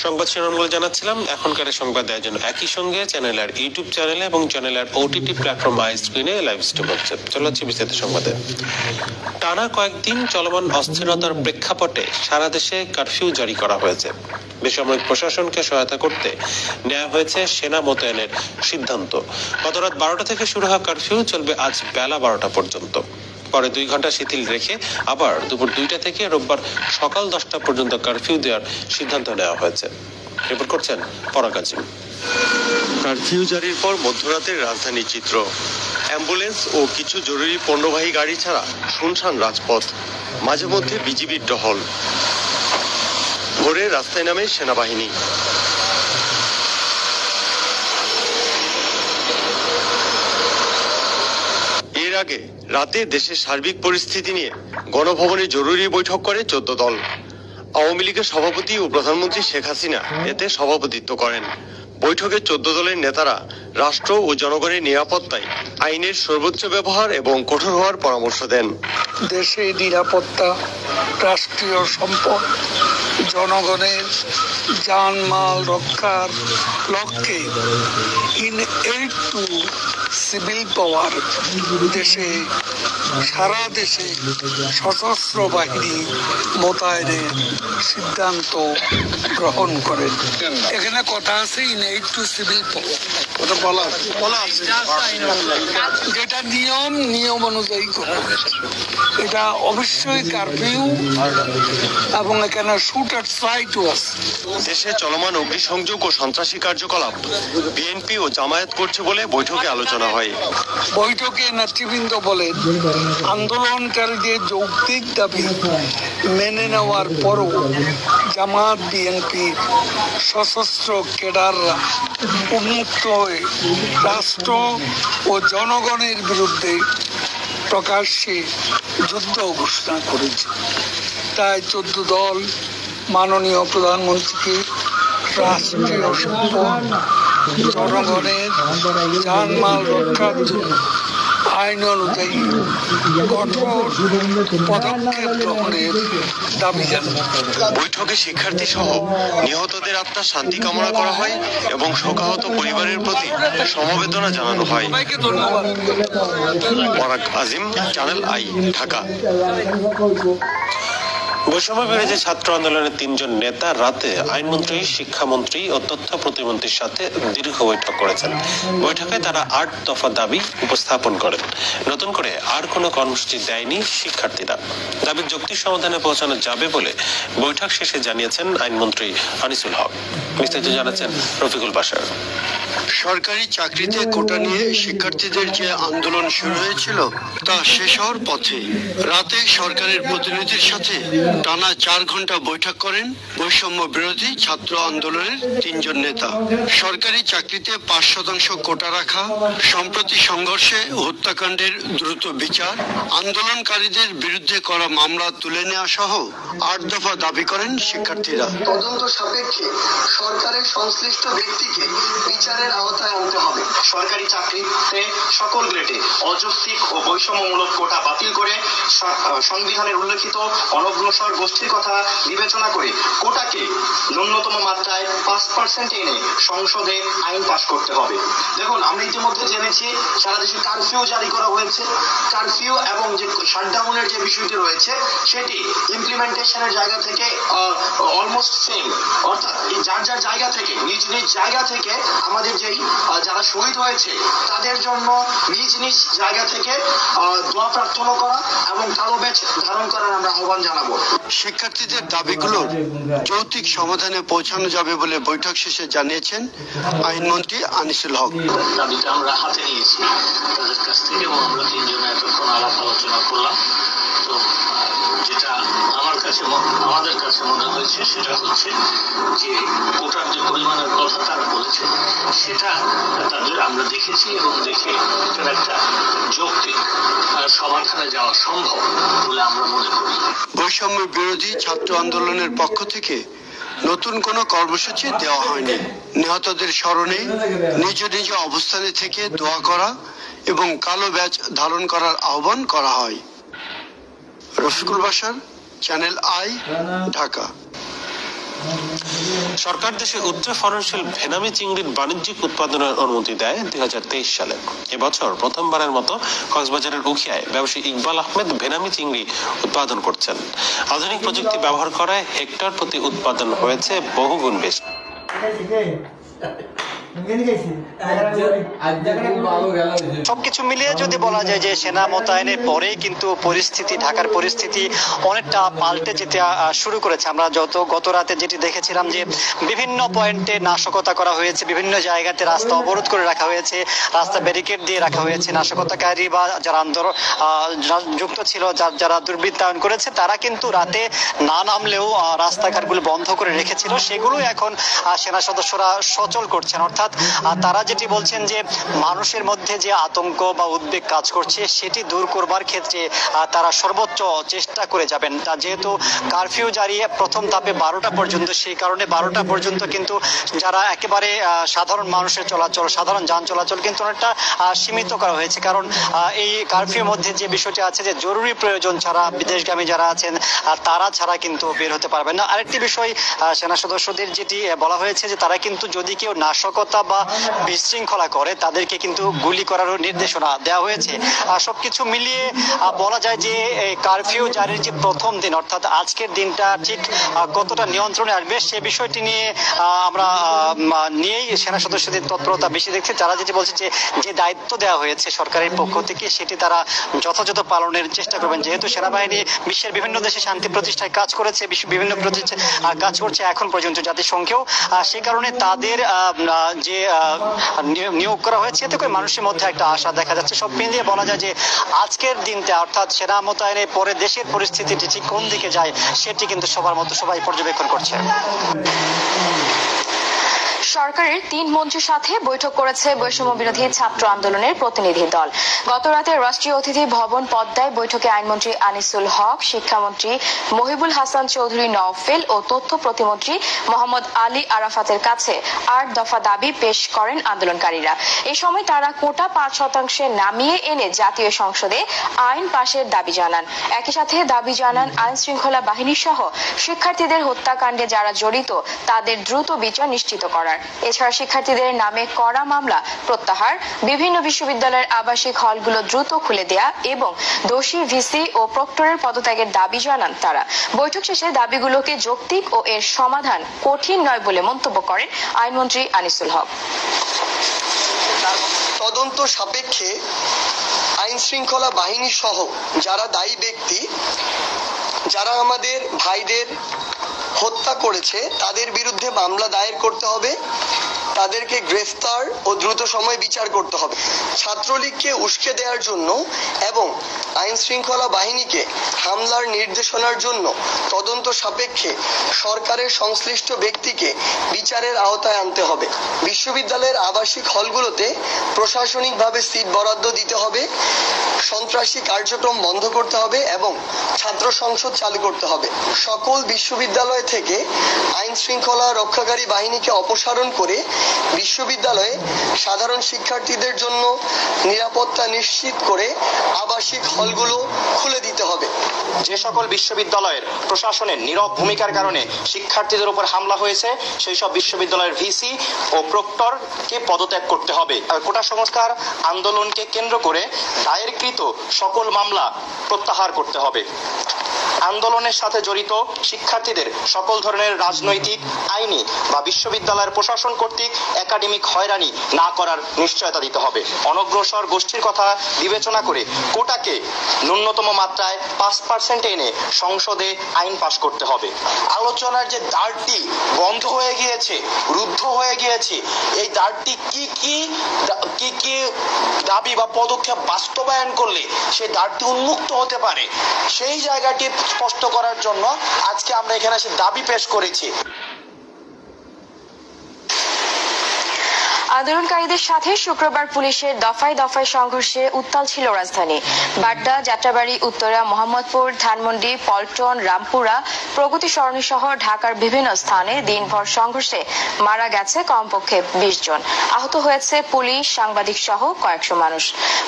সংবাদ শিরোনামগুলো জানাচ্ছিলাম। এখনকার সংবাদ দেওয়ার জন্য একই সঙ্গে চ্যানেলের ইউটিউব চ্যানেলে এবং চ্যানেলের ওটিটি প্ল্যাটফর্ম আই স্ক্রিনে লাইভ স্ট্রিম হচ্ছে। চলো হচ্ছে বিস্তারিত সংবাদে। টানা কয়েকদিন চলমান অস্থিরতার প্রেক্ষাপটে সারা দেশে কারফিউ জারি করা হয়েছে। বেসামরিক প্রশাসনকে সহায়তা করতে নেওয়া হয়েছে সেনা মোতায়েনের সিদ্ধান্ত। গত রাত 12টা থেকে শুরু হওয়া কারফিউ চলবে আজ বেলা 12টা পর্যন্ত। পরে 2 ঘন্টা শিথিল রেখে আবার দুপুর 2টা থেকে রোববার সকাল 10টা পর্যন্ত কারফিউ দেওয়ার সিদ্ধান্ত নেওয়া হয়েছে। রিপোর্ট করছেন পরাগ আজিম। কারফিউ জারির পর মধ্যরাতের রাজধানীর চিত্র। অ্যাম্বুলেন্স ও কিছু জরুরি পণ্যবাহী গাড়ি ছাড়া শুনশান রাজপথ, মাঝে মধ্যে বিজিবির টহল। ভোরে রাস্তায় নামে সেনাবাহিনী। এর আগে রাতে দেশের সার্বিক পরিস্থিতি নিয়ে গণভবনে জরুরি বৈঠক করে 14 দল। আওয়ামী লীগের সভাপতি ও প্রধানমন্ত্রী শেখ হাসিনা এতে সভাপতিত্ব করেন। বৈঠকে 14 দলের নেতারা রাষ্ট্র ও জনগণের নিরাপত্তায় আইনের সর্বোচ্চ ব্যবহার এবং কঠোর হওয়ার পরামর্শ দেন। দেশের নিরাপত্তা, রাষ্ট্রীয় সম্পদ, জনগণের জানমাল রক্ষার লক্ষ্যে ইন এইড টু সিভিল পাওয়ার দেশে সারা দেশে সশস্ত্র বাহিনী মোতায়েনের সিদ্ধান্ত গ্রহণ করেন। এখানে কথা আছে ইন এইড টু সিভিল পাওয়ার, বলা আছে যেটা নিয়ম অনুযায়ী করবে। এটা অবশ্যই কারফিউ এবং এখানে শুট এট সাইটও আছে। দেশে চলমান অগ্নিসংযোগ ও সন্ত্রাসী কার্যকলাপ বিএনপি ও জামায়াত করছে বলে বৈঠকে আলোচনা হয়। বৈঠকে নেতৃবৃন্দ বলেন, আন্দোলনকারীদের যৌক্তিক দাবি মেনে নেওয়ার পরও জামায়াত বিএনপি সশস্ত্র ক্যাডাররা উন্মুক্ত হয়ে রাষ্ট্র ও জনগণের বিরুদ্ধে প্রকাশ্যে যুদ্ধ ঘোষণা করেছে। তাই 14 দল মাননীয় প্রধানমন্ত্রীকে রাষ্ট্রীয় সম্পদ, জনগণের জানমাল রক্ষার জন্য আইন অনুযায়ী কঠোর পদক্ষেপ গ্রহণের দাবি জানান। বৈঠকে শিক্ষার্থী সহ নিহতদের আত্মার শান্তি কামনা করা হয় এবং শোকাহত পরিবারের প্রতি সমবেদনা জানানো হয়। ধন্যবাদ। পরাগ আজিম, চ্যানেল আই, ঢাকা। বৈষম্য বিরোধী ছাত্র আন্দোলনের 3 জন নেতা রাতে আইনমন্ত্রী, শিক্ষামন্ত্রী ও তথ্য প্রতিমন্ত্রীর সাথে দীর্ঘ বৈঠক করেছেন। বৈঠকে তারা 8 দফা দাবি উপস্থাপন করেন। নতুন করে আর কোনো কর্মসূচি দেয়নি শিক্ষার্থীরা। দাবির যৌক্তিক সমাধানে পৌঁছানো যাবে বলে বৈঠক শেষে জানিয়েছেন আইনমন্ত্রী আনিসুল হক। বিস্তারিত জানাচ্ছেন রফিকুল বাশার। সরকারি চাকরিতে কোটা নিয়ে শিক্ষার্থীদের যে আন্দোলন শুরু হয়েছিল তা শেষ হওয়ার পথে। রাতে সরকারের প্রতিনিধির সাথে টানা 4 ঘন্টা বৈঠক করেন বৈষম্য বিরোধী ছাত্র আন্দোলনের 3 জন নেতা। সরকারি চাকরিতে 5% কোটা রাখা, সম্প্রতি সংঘর্ষে হত্যাকাণ্ডের দ্রুত বিচার, আন্দোলনকারীদের বিরুদ্ধে করা মামলা তুলে নেওয়া সহ 8 দফা দাবি করেন শিক্ষার্থীরা। তদন্ত সাপেক্ষে সরকারের সংশ্লিষ্ট ব্যক্তিকে বিচারের আওতায় আনতে হবে। সরকারি চাকরিতে সকল গ্রেডে অযৌক্তিক ও বৈষম্যমূলক কোটা বাতিল করে সংবিধানের উল্লেখিত অনগ্রসর গোষ্ঠীর কথা বিবেচনা করে কোটাকে ন্যূনতম মাত্রায় 5% এনে সংসদে আইন পাস করতে হবে। দেখুন, আমরা ইতিমধ্যে জেনেছি সারা দেশে কারফিউ জারি করা হয়েছে। কারফিউ এবং যে শাটডাউনের যে বিষয়টি রয়েছে সেটি ইমপ্লিমেন্টেশনের জায়গা থেকে অলমোস্ট সেম, অর্থাৎ যার যার জায়গা থেকে নিজ নিজ জায়গা থেকে আমাদের যেই যারা শহীদ হয়েছে তাদের জন্য নিজ নিজ জায়গা থেকে দোয়া প্রার্থনা করা এবং কালো ব্যাচ ধারণ করার আমরা আহ্বান জানাবো। শিক্ষার্থীদের দাবিগুলোর যৌক্তিক সমাধানে পৌঁছানো যাবে বলে বৈঠক শেষে জানিয়েছেন আইনমন্ত্রী আনিসুল হক। দাবিটা আমরা হাতে নিয়েছি তাদের কাছ থেকে এবং আমরা 3 জনে এতক্ষণ আলাপ আলোচনা করলাম। তো যেটা আমাদের কাছে মনে হয়েছে সেটা হচ্ছে যে কোটার যে পরিমাণের কথা তারা বলেছে সেটা তাদের আমরা দেখেছি এবং দেখে এটার একটা যৌক্তিক সমাধানে যাওয়া সম্ভব বলে আমরা মনে করি। বৈষম্য বিরোধী ছাত্র আন্দোলনের পক্ষ থেকে নতুন কোনো কর্মসূচি দেওয়া হয়নি। নিহতদের স্মরণে নিজ নিজ অবস্থানে থেকে দোয়া করা এবং কালো ব্যাজ ধারণ করার আহ্বান করা হয়। Rafiqul Bashar, channel I, Dhaka. সরকার দেশে উচ্চ ফলনশীল ভেনামি চিংড়ির বাণিজ্যিক উৎপাদনের অনুমতি দেয় 2023 সালে। এবছর প্রথমবারের মতো কক্সবাজারের উখিয়ায় ব্যবসায়ী ইকবাল আহমেদ ভেনামি চিংড়ি উৎপাদন করছেন। আধুনিক প্রযুক্তি ব্যবহার করায় হেক্টর প্রতি উৎপাদন হয়েছে বহুগুণ বেশি। সবকিছু মিলিয়ে যদি বলা যায় যে সেনা মোতায়েনের পরে কিন্তু ঢাকার পরিস্থিতি অনেকটা পাল্টে যেতে শুরু করেছে। আমরা গত রাতে যেটি দেখেছিলাম যে বিভিন্ন পয়েন্টে নাশকতা করা হয়েছে, বিভিন্ন জায়গাতে রাস্তা অবরোধ করে রাখা হয়েছে, রাস্তা ব্যারিকেড দিয়ে রাখা হয়েছে। নাশকতাকারী বা যারা আন্দোলন যুক্ত ছিল, যারা দুর্বৃত্তায়ন করেছে, তারা কিন্তু রাতে না নামলেও রাস্তাঘাটগুলো বন্ধ করে রেখেছিল। সেগুলো এখন সেনা সদস্যরা সচল করছেন। অর্থাৎ তারা যেটি বলছেন যে মানুষের মধ্যে যে আতঙ্ক বা উদ্বেগ কাজ করছে সেটি দূর করবার ক্ষেত্রে তারা সর্বোচ্চ চেষ্টা করে যাবেন। যেহেতু কারফিউ জারি প্রথম ধাপে 12টা পর্যন্ত, সেই কারণে 12টা পর্যন্ত কিন্তু যারা একেবারে সাধারণ মানুষের চলাচল, সাধারণ যান চলাচল কিন্তু অনেকটা সীমিত করা হয়েছে। কারণ এই কারফিউর মধ্যে যে বিষয়টি আছে যে জরুরি প্রয়োজন ছাড়া বিদেশগামী যারা আছেন তারা ছাড়া কিন্তু বের হতে পারবেন না। আরেকটি বিষয়, সেনা সদস্যদের যেটি বলা হয়েছে যে তারা কিন্তু যদি কেউ নাশকতা বা বিশৃঙ্খলা করে তাদেরকে কিন্তু গুলি করারও নির্দেশনা দেওয়া হয়েছে। সবকিছু মিলিয়ে বলা যায় যে কারফিউ জারির যে প্রথম দিন, অর্থাৎ আজকের দিনটা ঠিক কতটা নিয়ন্ত্রণে আসবে সে বিষয়টি নিয়ে আমরা নিয়েই সেনা সদস্যদের তৎপরতা বেশি দেখছি। তারা যেটি বলছে যে দায়িত্ব দেওয়া হয়েছে সরকারের পক্ষ থেকে সেটি তারা যথাযথ পালনের চেষ্টা করবেন। যেহেতু সেনাবাহিনী বিশ্বের বিভিন্ন দেশে শান্তি প্রতিষ্ঠায় কাজ করেছে, বিভিন্ন কাজ করছে এখন পর্যন্ত জাতিসংঘেও, সে কারণে তাদের যে নিয়োগ করা হয়েছে এতে করে মানুষের মধ্যে একটা আশা দেখা যাচ্ছে। সব মিলিয়ে বলা যায় যে আজকের দিনটা অর্থাৎ সেনা মোতায়েনের পরে দেশের পরিস্থিতিটি ঠিক কোন দিকে যায় সেটি কিন্তু সবার মতো সবাই পর্যবেক্ষণ করছে। সরকারের 3 মন্ত্রীর সাথে বৈঠক করেছে বৈষম্য বিরোধী ছাত্র আন্দোলনের প্রতিনিধি দল। গতরাতে রাষ্ট্রীয় অতিথি ভবন পদ্মায় বৈঠকে আইনমন্ত্রী আনিসুল হক, শিক্ষামন্ত্রী মহিবুল হাসান চৌধুরী নওফেল ও তথ্য প্রতিমন্ত্রী মোহাম্মদ আলী আরাফাতের কাছে 8 দফা দাবি পেশ করেন আন্দোলনকারীরা। এই সময় তারা কোটা 5% নামিয়ে এনে জাতীয় সংসদে আইন পাশের দাবি জানান। একই সাথে দাবি জানান আইন শৃঙ্খলা বাহিনী সহ শিক্ষার্থীদের হত্যাকাণ্ডে যারা জড়িত তাদের দ্রুত বিচার নিশ্চিত করার। এছাড়া শিক্ষার্থীদের নামে করা মামলা প্রত্যাহার, বিভিন্ন বিশ্ববিদ্যালয়ের আবাসিক হলগুলো দ্রুত খুলে দেয়া এবং দোষী ভিসি ও প্রক্টরের পদত্যাগের দাবি জানান তারা। বৈঠক শেষে দাবিগুলোকে যৌক্তিক ও এর সমাধান কঠিন নয় বলে মন্তব্য করেন আইনমন্ত্রী আনিসুল হক। তদন্ত সাপেক্ষে আইন শৃঙ্খলা বাহিনী সহ যারা দায়ী ব্যক্তি, যারা আমাদের ভাইদের হত্যা করেছে তাদের বিরুদ্ধে মামলা দায়ের করতে হবে, তাদেরকে গ্রেফতার ও দ্রুত সময়ে বিচার করতে হবে। ছাত্রলীগকে উস্কে দেওয়ার জন্য এবং আইন শৃঙ্খলা বাহিনীকে হামলার নির্দেশনার জন্য তদন্ত সাপেক্ষে সরকারের সংশ্লিষ্ট ব্যক্তিকে বিচারের আওতায় আনতে হবে। বিশ্ববিদ্যালয়ের আবাসিক হলগুলোতে প্রশাসনিকভাবে সিট বরাদ্দ দিতে হবে, সন্ত্রাসী কার্যক্রম বন্ধ করতে হবে এবং ছাত্র সংসদ চালু করতে হবে। সকল বিশ্ববিদ্যালয় থেকে আইন শৃঙ্খলা রক্ষাকারী বাহিনীকে অপসারণ করে বিশ্ববিদ্যালয়ে সাধারণ শিক্ষার্থীদের জন্য নিরাপত্তা নিশ্চিত করে আবাসিক হলগুলো খুলে দিতে হবে। যে সকল বিশ্ববিদ্যালয়ের প্রশাসনের নীরব ভূমিকার কারণে শিক্ষার্থীদের উপর হামলা হয়েছে সেই সব বিশ্ববিদ্যালয়ের ভিসি ও প্রক্টরকে পদত্যাগ করতে হবে। কোটা সংস্কার আন্দোলনকে কেন্দ্র করে দায়েরকৃত সকল মামলা প্রত্যাহার করতে হবে। আন্দোলনের সাথে জড়িত শিক্ষার্থীদের সকল ধরনের রাজনৈতিক, আইনি বা বিশ্ববিদ্যালয়ের প্রশাসন কর্তৃক একাডেমিক হয়রানি না করার নিশ্চয়তা দিতে হবে। অনগ্রসর গোষ্ঠীর কথা বিবেচনা করে কোটাকে ন্যূনতম মাত্রায় 5% এনে সংসদে আইন পাশ করতে হবে। আলোচনার যে দ্বারটি বন্ধ হয়ে গিয়েছে, রুদ্ধ হয়ে গিয়েছে, এই দ্বারটি কি কি দাবি বা পদক্ষেপ বাস্তবায়ন করলে সেই দ্বারটি উন্মুক্ত হতে পারে সেই জায়গাটি স্পষ্ট করার জন্য আজকে আমরা এখানে এসে দাবি পেশ করেছি। আন্দোলনকারীদের সাথে শুক্রবার পুলিশের দফায় দফায় সংঘর্ষে উত্তাল ছিল রাজধানী। বাড্ডা, যাত্রাবাড়ী, উত্তরা, মোহাম্মদপুর, ধানমন্ডি, পল্টন, রামপুরা, প্রগতি সরণি সহ ঢাকার বিভিন্ন স্থানে দিনভর সংঘর্ষে মারা গেছে কমপক্ষে 20 জন, আহত হয়েছে পুলিশ, সাংবাদিক সহ কয়েকশো মানুষ।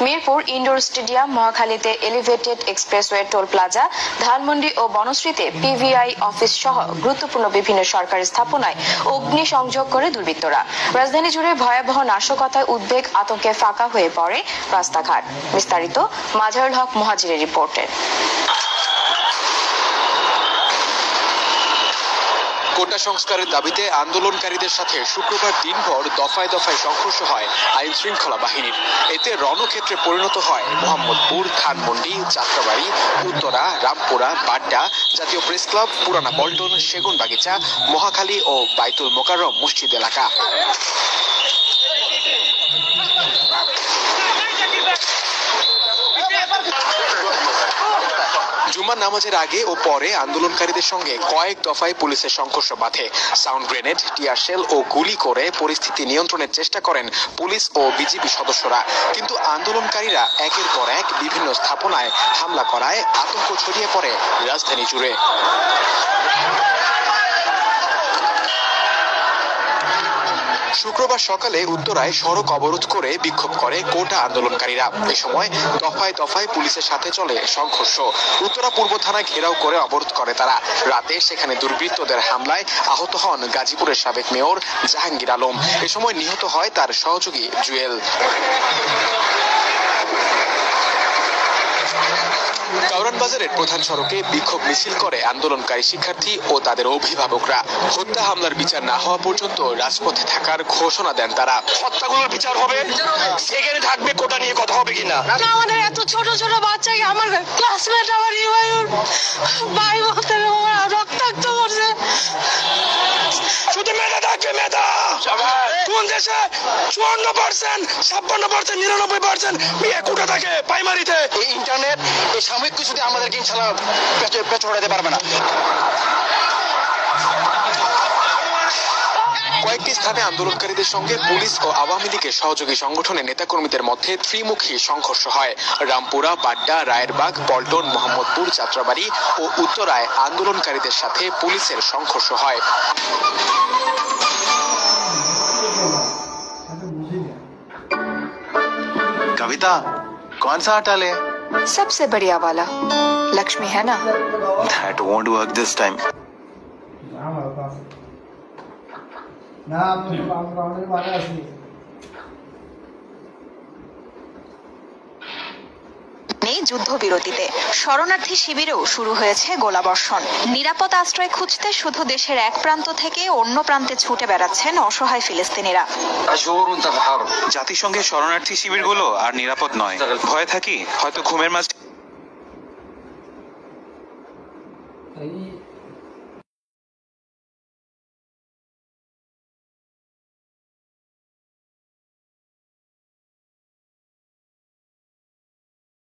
মিরপুর ইনডোর স্টেডিয়াম, মহাখালীতে elevated expressway toll plaza, Dhanmondi ও বনশ্রীতে পিভিআই অফিস সহ গুরুত্বপূর্ণ বিভিন্ন সরকারি স্থাপনায় অগ্নি সংযোগ করে দুর্বৃত্তরা। রাজধানী জুড়ে ভয়াবহ নাশকতায় উদ্বেগ, আতঙ্কে ফাঁকা হয়ে পড়ে রাস্তাঘাট। বিস্তারিত মাজারুল হক মুহাজিরের রিপোর্টে। কোটা সংস্কারের দাবিতে আন্দোলনকারীদের সাথে শুক্রবার দিনভর দফায় দফায় সংঘর্ষ হয় আইন শৃঙ্খলা বাহিনীর। এতে রণক্ষেত্রে পরিণত হয় মোহাম্মদপুর, ধানমন্ডি, যাত্রাবাড়ী, উত্তরা, রামপুরা, বাড্ডা, জাতীয় প্রেস ক্লাব, পুরানা পল্টন, সেগুনবাগিচা, মহাখালী ও বাইতুল মোকাররম মসজিদ এলাকা। জুমার নামাজের আগে ও পরে আন্দোলনকারীদের সঙ্গে কয়েক দফায় পুলিশের সংঘর্ষ বাধে। সাউন্ড গ্রেনেড, টিয়ার শেল ও গুলি করে পরিস্থিতি নিয়ন্ত্রণের চেষ্টা করেন পুলিশ ও বিজিবি সদস্যরা, কিন্তু আন্দোলনকারীরা একের পর এক বিভিন্ন স্থাপনায় হামলা করায় আতঙ্ক ছড়িয়ে পড়ে রাজধানী জুড়ে। শুক্রবার সকালে উত্তরায় সড়ক অবরোধ করে বিক্ষোভ করে কোটা আন্দোলনকারীরা। এ সময় দফায় দফায় পুলিশের সাথে চলে সংঘর্ষ। উত্তরা পূর্ব থানায় ঘেরাও করে অবরোধ করে তারা। রাতে সেখানে দুর্বৃত্তদের হামলায় আহত হন গাজীপুরের সাবেক মেয়র জাহাঙ্গীর আলম। এ সময় নিহত হয় তার সহযোগী জুয়েল। কাউরান বাজারের প্রধান সড়কে বিক্ষোভ মিছিল করে আন্দোলনকারী শিক্ষার্থী ও তাদের অভিভাবকরা। হত্যা হামলার বিচার না হওয়া পর্যন্ত রাজপথে থাকার ঘোষণা দেন তারা। হত্যাগুলোর বিচার হবে, সেখানে থাকবে কোটা নিয়ে কথা হবে কিনা। আমাদের এত ছোট ছোট বাচ্চাকে, আমার ক্লাসমেট, আমার ভাই বোনদের রক্তাক্ত করছে। শুধু মেধা থাকবে, মেধা। কোন দেশে 54%, 56%, 99% মেয়ে কোটা থাকে প্রাইমারিতে। এই ইন্টারনেট, এই সাময়িক কিছুতে আমাদেরকে ইনশাআল্লাহ পেছনে উঠাতে পারবে না। কয়েকটি স্থানে আন্দোলনকারীদের সঙ্গে পুলিশ ও আওয়ামী লীগের সহযোগী সংগঠনের নেতাকর্মীদের মধ্যে ত্রিমুখী সংঘর্ষ হয়। রামপুরা, বাড্ডা, রায়েরবাগ, পল্টন, মোহাম্মদপুর, যাত্রাবাড়ী ও উত্তরায় আন্দোলনকারীদের সাথে পুলিশের সংঘর্ষ হয়। कविता, कौन सा आटा ले? सबसे बढ़िया वाला, लक्ष्मी है ना? That won't work this time. যুদ্ধবিরতিতে শরণার্থী শিবিরেও শুরু হয়েছে গোলাবর্ষণ। নিরাপদ আশ্রয় খুঁজতে শুধু দেশের এক প্রান্ত থেকে অন্য প্রান্তে ছুটে বেড়াচ্ছেন অসহায় ফিলিস্তিনিরা। জাতিসংঘের শরণার্থী শিবিরগুলো আর নিরাপদ নয়। ভয়ে থাকি হয়তো ঘুমের মাঝে